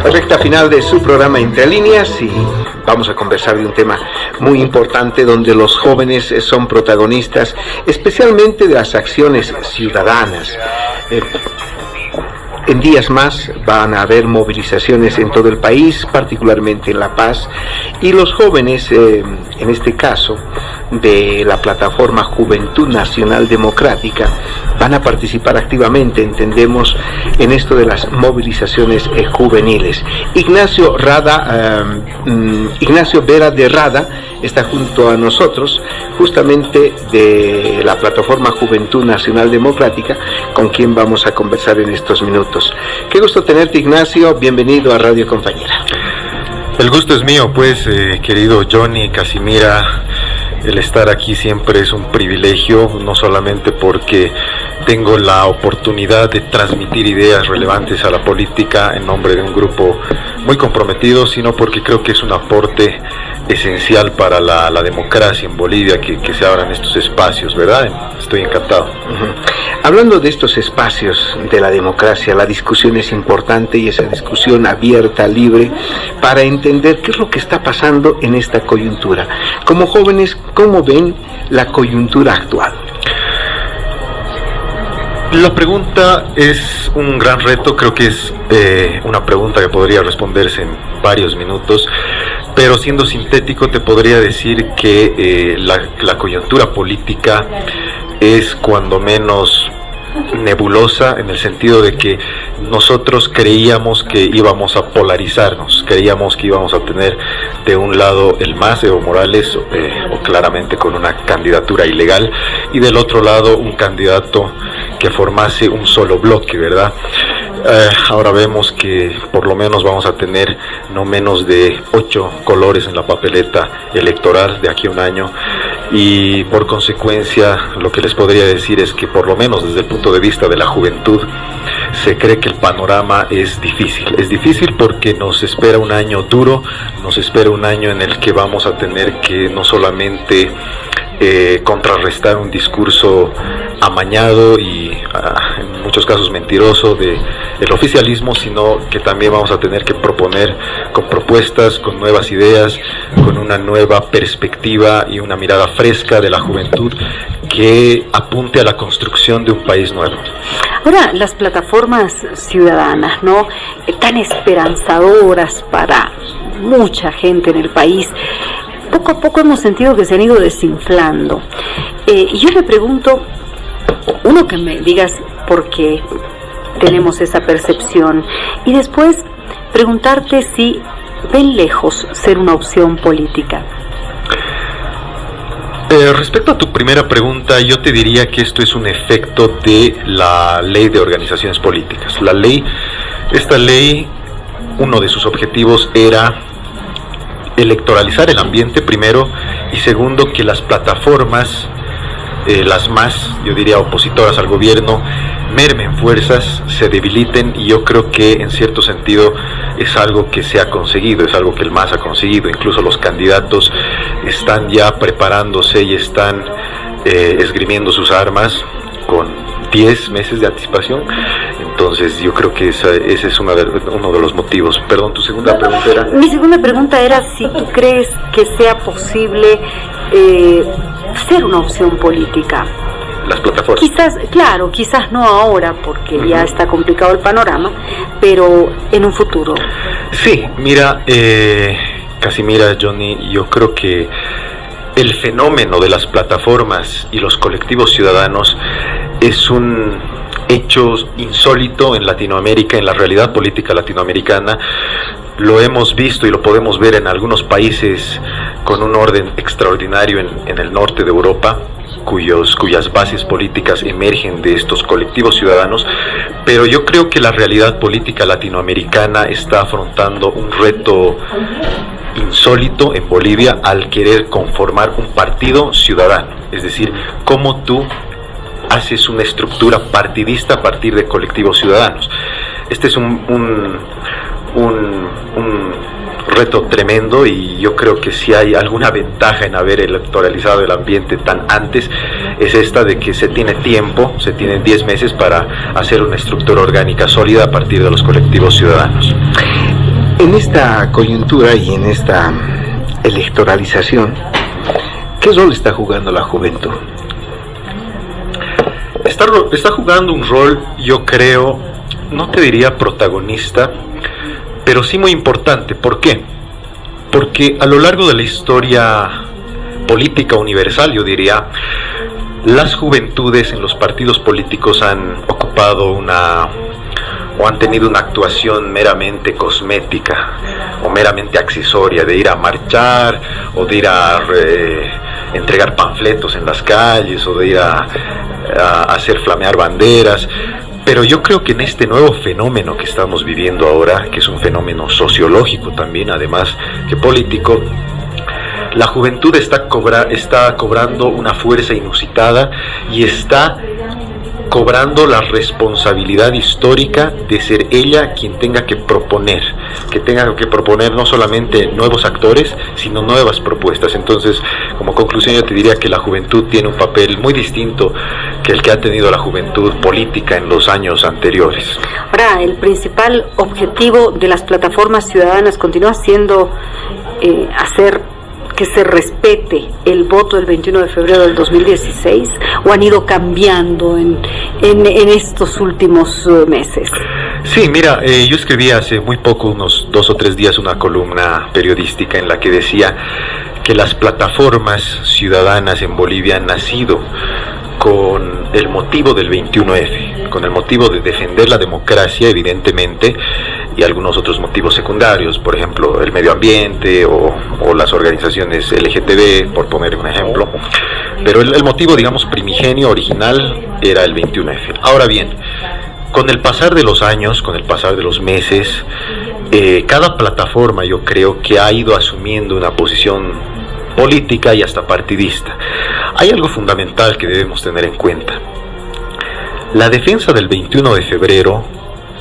Recta final de su programa Entre Líneas y vamos a conversar de un tema muy importante donde los jóvenes son protagonistas, especialmente de las acciones ciudadanas. En días más van a haber movilizaciones en todo el país, particularmente en La Paz, y los jóvenes, en este caso, de la plataforma Juventud Nacional Democrática, van a participar activamente, entendemos, en esto de las movilizaciones juveniles. Ignacio Vera de Rada está junto a nosotros, justamente de la plataforma Juventud Nacional Democrática, con quien vamos a conversar en estos minutos. Qué gusto tenerte, Ignacio, bienvenido a Radio Compañera. El gusto es mío, pues, querido Johnny, Casimira. El estar aquí siempre es un privilegio, no solamente porque tengo la oportunidad de transmitir ideas relevantes a la política en nombre de un grupo muy comprometido, sino porque creo que es un aporte esencial para la democracia en Bolivia que se abran estos espacios, ¿verdad? Estoy encantado. Hablando de estos espacios de la democracia, la discusión es importante y esa discusión abierta, libre, para entender qué es lo que está pasando en esta coyuntura. Como jóvenes, ¿cómo ven la coyuntura actual? La pregunta es un gran reto, creo que es una pregunta que podría responderse en varios minutos, pero siendo sintético te podría decir que la coyuntura política es cuando menos nebulosa, en el sentido de que nosotros creíamos que íbamos a polarizarnos, creíamos que íbamos a tener de un lado el MAS, Evo Morales, o claramente con una candidatura ilegal, y del otro lado un candidato que formase un solo bloque, ¿verdad? Ahora vemos que por lo menos vamos a tener no menos de 8 colores en la papeleta electoral de aquí a un año, y por consecuencia lo que les podría decir es que por lo menos desde el punto de vista de la juventud se cree que el panorama es difícil porque nos espera un año duro, nos espera un año en el que vamos a tener que no solamente contrarrestar un discurso amañado y en muchos casos mentiroso del oficialismo, sino que también vamos a tener que proponer con propuestas, con nuevas ideas, con una nueva perspectiva y una mirada fresca de la juventud que apunte a la construcción de un país nuevo. Ahora, las plataformas ciudadanas, ¿no?, tan esperanzadoras para mucha gente en el país, poco a poco hemos sentido que se han ido desinflando. Y yo me pregunto, uno, que me digas por qué tenemos esa percepción, y después preguntarte si ven lejos ser una opción política. Respecto a tu primera pregunta, yo te diría que esto es un efecto de la ley de organizaciones políticas. Esta ley, uno de sus objetivos era electoralizar el ambiente primero, y segundo, que las plataformas, las más, yo diría, opositoras al gobierno, mermen fuerzas, se debiliten, y yo creo que en cierto sentido es algo que se ha conseguido, es algo que el MAS ha conseguido. Incluso los candidatos están ya preparándose y están esgrimiendo sus armas con 10 meses de anticipación. Entonces yo creo que ese es uno de los motivos. Perdón, tu segunda pregunta era... Mi segunda pregunta era si tú crees que sea posible ser una opción política. Las plataformas. Quizás no ahora, porque ya está complicado el panorama, pero en un futuro. Sí, mira, Casimira, Johnny, yo creo que el fenómeno de las plataformas y los colectivos ciudadanos es un hecho insólito en Latinoamérica, en la realidad política latinoamericana. Lo hemos visto y lo podemos ver en algunos países con un orden extraordinario en el norte de Europa, cuyas bases políticas emergen de estos colectivos ciudadanos, pero yo creo que la realidad política latinoamericana está afrontando un reto insólito en Bolivia al querer conformar un partido ciudadano, es decir, cómo tú haces una estructura partidista a partir de colectivos ciudadanos. Este es un reto tremendo, y yo creo que si hay alguna ventaja en haber electoralizado el ambiente tan antes, es esta de que se tiene tiempo, se tienen 10 meses para hacer una estructura orgánica sólida a partir de los colectivos ciudadanos. En esta coyuntura y en esta electoralización, ¿qué rol está jugando la juventud? Está jugando un rol, yo creo, no te diría protagonista, pero sí muy importante. ¿Por qué? Porque a lo largo de la historia política universal, yo diría, las juventudes en los partidos políticos han ocupado o han tenido una actuación meramente cosmética o meramente accesoria, de ir a marchar o de ir a entregar panfletos en las calles o de ir a hacer flamear banderas. Pero yo creo que en este nuevo fenómeno que estamos viviendo ahora, que es un fenómeno sociológico también, además que político, la juventud está cobrando una fuerza inusitada y está cobrando la responsabilidad histórica de ser ella quien tenga que proponer no solamente nuevos actores, sino nuevas propuestas. Entonces, como conclusión, yo te diría que la juventud tiene un papel muy distinto que el que ha tenido la juventud política en los años anteriores. Ahora, el principal objetivo de las plataformas ciudadanas continúa siendo hacer que se respete el voto del 21 de febrero del 2016, o han ido cambiando en estos últimos meses? Sí, mira, yo escribí hace muy poco, unos 2 o 3 días, una columna periodística en la que decía que las plataformas ciudadanas en Bolivia han nacido con el motivo del 21F, con el motivo de defender la democracia, evidentemente, y algunos otros motivos secundarios, por ejemplo, el medio ambiente o las organizaciones LGTB, por poner un ejemplo. Pero el motivo, digamos, primigenio, original, era el 21F. Ahora bien, con el pasar de los años, con el pasar de los meses, cada plataforma, yo creo que ha ido asumiendo una posición política y hasta partidista. Hay algo fundamental que debemos tener en cuenta. La defensa del 21 de febrero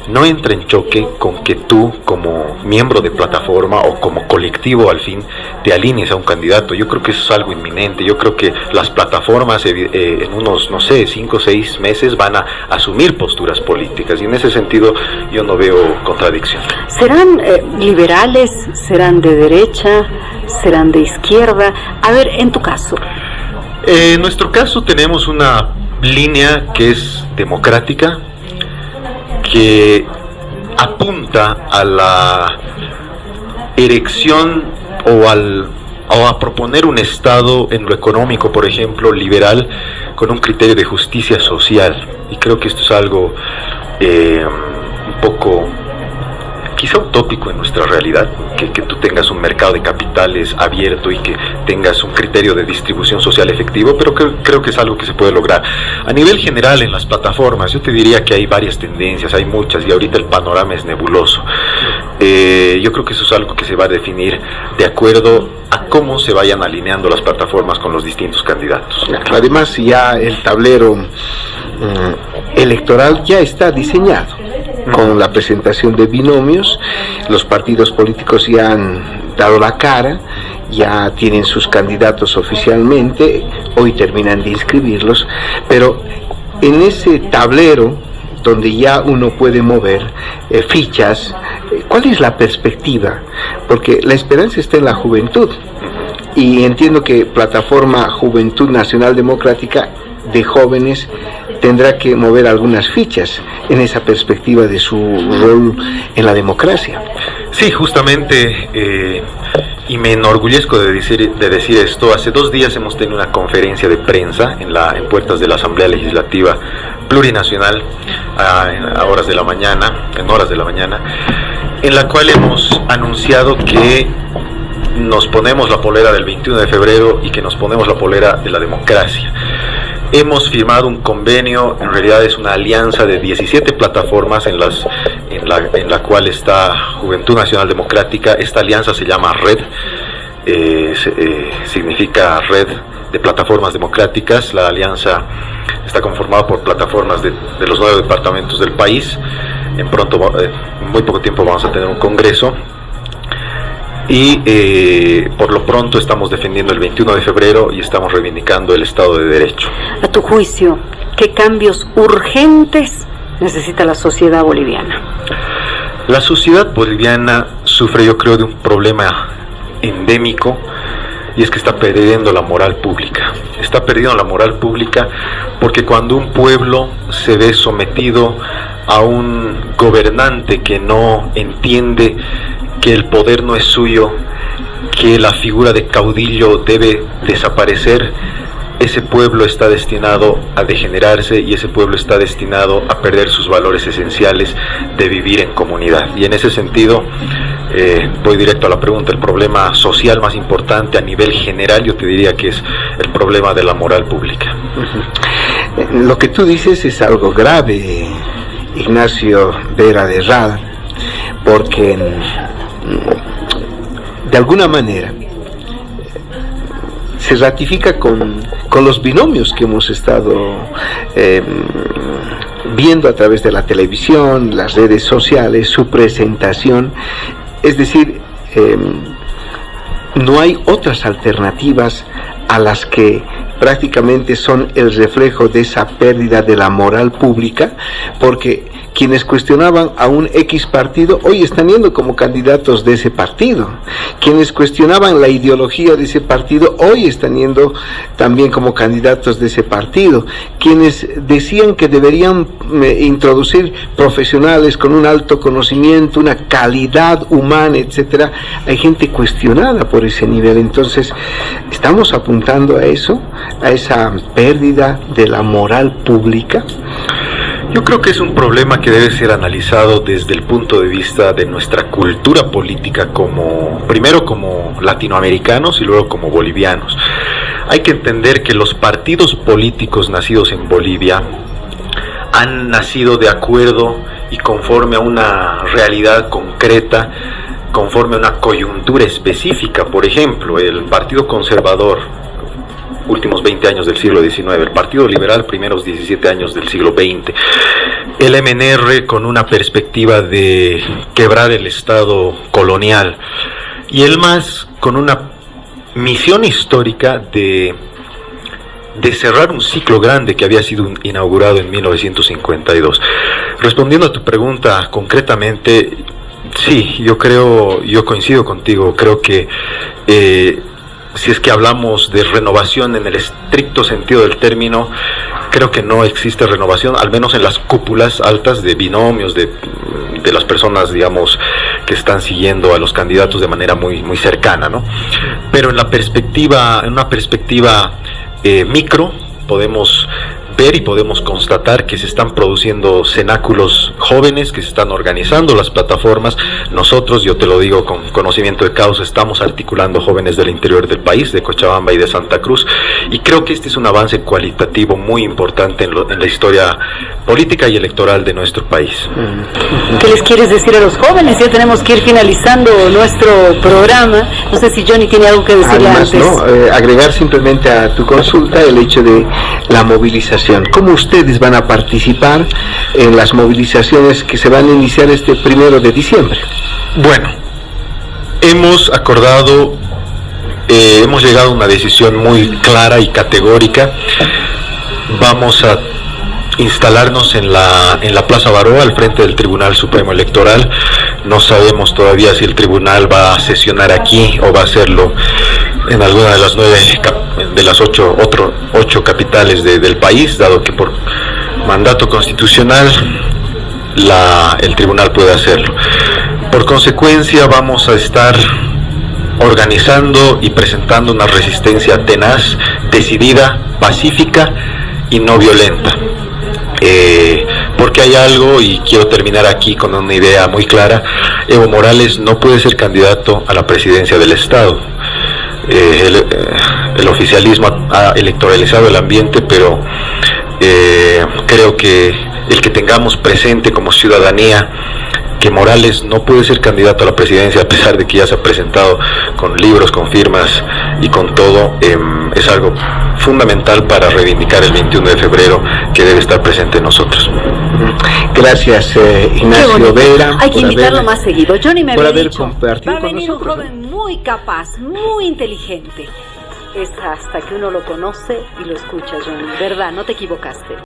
no entra en choque con que tú, como miembro de plataforma o como colectivo, al fin te alinees a un candidato. Yo creo que eso es algo inminente. Yo creo que las plataformas en unos, 5 o 6 meses van a asumir posturas políticas, y en ese sentido yo no veo contradicción. ¿Serán liberales? ¿Serán de derecha? ¿Serán de izquierda? A ver, en tu caso. En nuestro caso tenemos una línea que es democrática, que apunta a la erección o a proponer un Estado en lo económico, por ejemplo, liberal, con un criterio de justicia social. Y creo que esto es algo un poco, quizá utópico en nuestra realidad, que tú tengas un mercado de capitales abierto y que tengas un criterio de distribución social efectivo, pero creo que es algo que se puede lograr. A nivel general, en las plataformas, yo te diría que hay varias tendencias, hay muchas, y ahorita el panorama es nebuloso. Yo creo que eso es algo que se va a definir de acuerdo a cómo se vayan alineando las plataformas con los distintos candidatos. Además, ya el tablero electoral ya está diseñado con la presentación de binomios. Los partidos políticos ya han dado la cara, ya tienen sus candidatos oficialmente, hoy terminan de inscribirlos, pero en ese tablero donde ya uno puede mover fichas, ¿cuál es la perspectiva? Porque la esperanza está en la juventud, y entiendo que Plataforma Juventud Nacional Democrática de jóvenes tendrá que mover algunas fichas en esa perspectiva de su rol en la democracia. Sí, justamente, y me enorgullezco de decir esto. Hace 2 días hemos tenido una conferencia de prensa en puertas de la Asamblea Legislativa Plurinacional en horas de la mañana, en la cual hemos anunciado que nos ponemos la polera del 21 de febrero y que nos ponemos la polera de la democracia. Hemos firmado un convenio, en realidad es una alianza de 17 plataformas en la cual está Juventud Nacional Democrática. Esta alianza se llama RED, significa Red de Plataformas Democráticas. La alianza está conformada por plataformas de los 9 departamentos del país. En muy poco tiempo vamos a tener un congreso. Y por lo pronto estamos defendiendo el 21 de febrero y estamos reivindicando el Estado de Derecho. A tu juicio, ¿qué cambios urgentes necesita la sociedad boliviana? La sociedad boliviana sufre, yo creo, de un problema endémico, y es que está perdiendo la moral pública. Está perdiendo la moral pública porque cuando un pueblo se ve sometido a un gobernante que no entiende que el poder no es suyo, que la figura de caudillo debe desaparecer, ese pueblo está destinado a degenerarse, y ese pueblo está destinado a perder sus valores esenciales de vivir en comunidad. Y en ese sentido, voy directo a la pregunta. El problema social más importante a nivel general, yo te diría que es el problema de la moral pública. Lo que tú dices es algo grave, Ignacio Vera de Rada, porque de alguna manera se ratifica con los binomios que hemos estado viendo a través de la televisión, las redes sociales, su presentación. Es decir, no hay otras alternativas a las que prácticamente son el reflejo de esa pérdida de la moral pública, porque quienes cuestionaban a un X partido hoy están yendo como candidatos de ese partido. Quienes cuestionaban la ideología de ese partido hoy están yendo también como candidatos de ese partido. Quienes decían que deberían introducir profesionales con un alto conocimiento, una calidad humana, etcétera, hay gente cuestionada por ese nivel. Entonces, estamos apuntando a eso, a esa pérdida de la moral pública. Yo creo que es un problema que debe ser analizado desde el punto de vista de nuestra cultura política, primero como latinoamericanos y luego como bolivianos. Hay que entender que los partidos políticos nacidos en Bolivia han nacido de acuerdo y conforme a una realidad concreta, conforme a una coyuntura específica. Por ejemplo, el Partido Conservador, últimos 20 años del siglo XIX, el Partido Liberal, primeros 17 años del siglo XX, el MNR con una perspectiva de quebrar el Estado colonial, y el MAS con una misión histórica de cerrar un ciclo grande que había sido inaugurado en 1952. Respondiendo a tu pregunta concretamente, sí, yo coincido contigo, creo que si es que hablamos de renovación en el estricto sentido del término, creo que no existe renovación, al menos en las cúpulas altas de binomios, de las personas, digamos, que están siguiendo a los candidatos de manera muy, muy cercana, ¿no? Pero en una perspectiva micro, podemos ver y podemos constatar que se están produciendo cenáculos jóvenes, que se están organizando las plataformas. Nosotros, yo te lo digo con conocimiento de causa, estamos articulando jóvenes del interior del país, de Cochabamba y de Santa Cruz, y creo que este es un avance cualitativo muy importante en la historia política y electoral de nuestro país. ¿Qué les quieres decir a los jóvenes? Ya tenemos que ir finalizando nuestro programa. No sé si Johnny tiene algo que decirle antes. No, agregar simplemente a tu consulta el hecho de la movilización. ¿Cómo ustedes van a participar en las movilizaciones que se van a iniciar este 1 de diciembre? Bueno, hemos acordado, hemos llegado a una decisión muy clara y categórica. Vamos a instalarnos en la Plaza Baroa, al frente del Tribunal Supremo Electoral. No sabemos todavía si el tribunal va a sesionar aquí o va a hacerlo en alguna de las 8 capitales del país, dado que por mandato constitucional el tribunal puede hacerlo. Por consecuencia, vamos a estar organizando y presentando una resistencia tenaz, decidida, pacífica y no violenta. Porque hay algo, y quiero terminar aquí con una idea muy clara: Evo Morales no puede ser candidato a la presidencia del Estado. El oficialismo ha electoralizado el ambiente, pero creo que el que tengamos presente como ciudadanía que Morales no puede ser candidato a la presidencia, a pesar de que ya se ha presentado con libros, con firmas y con todo, es algo fundamental para reivindicar el 21 de febrero, que debe estar presente en nosotros. Gracias, Ignacio Vera. Hay que invitarlo más seguido. Johnny me había dicho, compartido va a venir con nosotros, un joven muy capaz, muy inteligente. Es hasta que uno lo conoce y lo escucha, Johnny. ¿Verdad? No te equivocaste.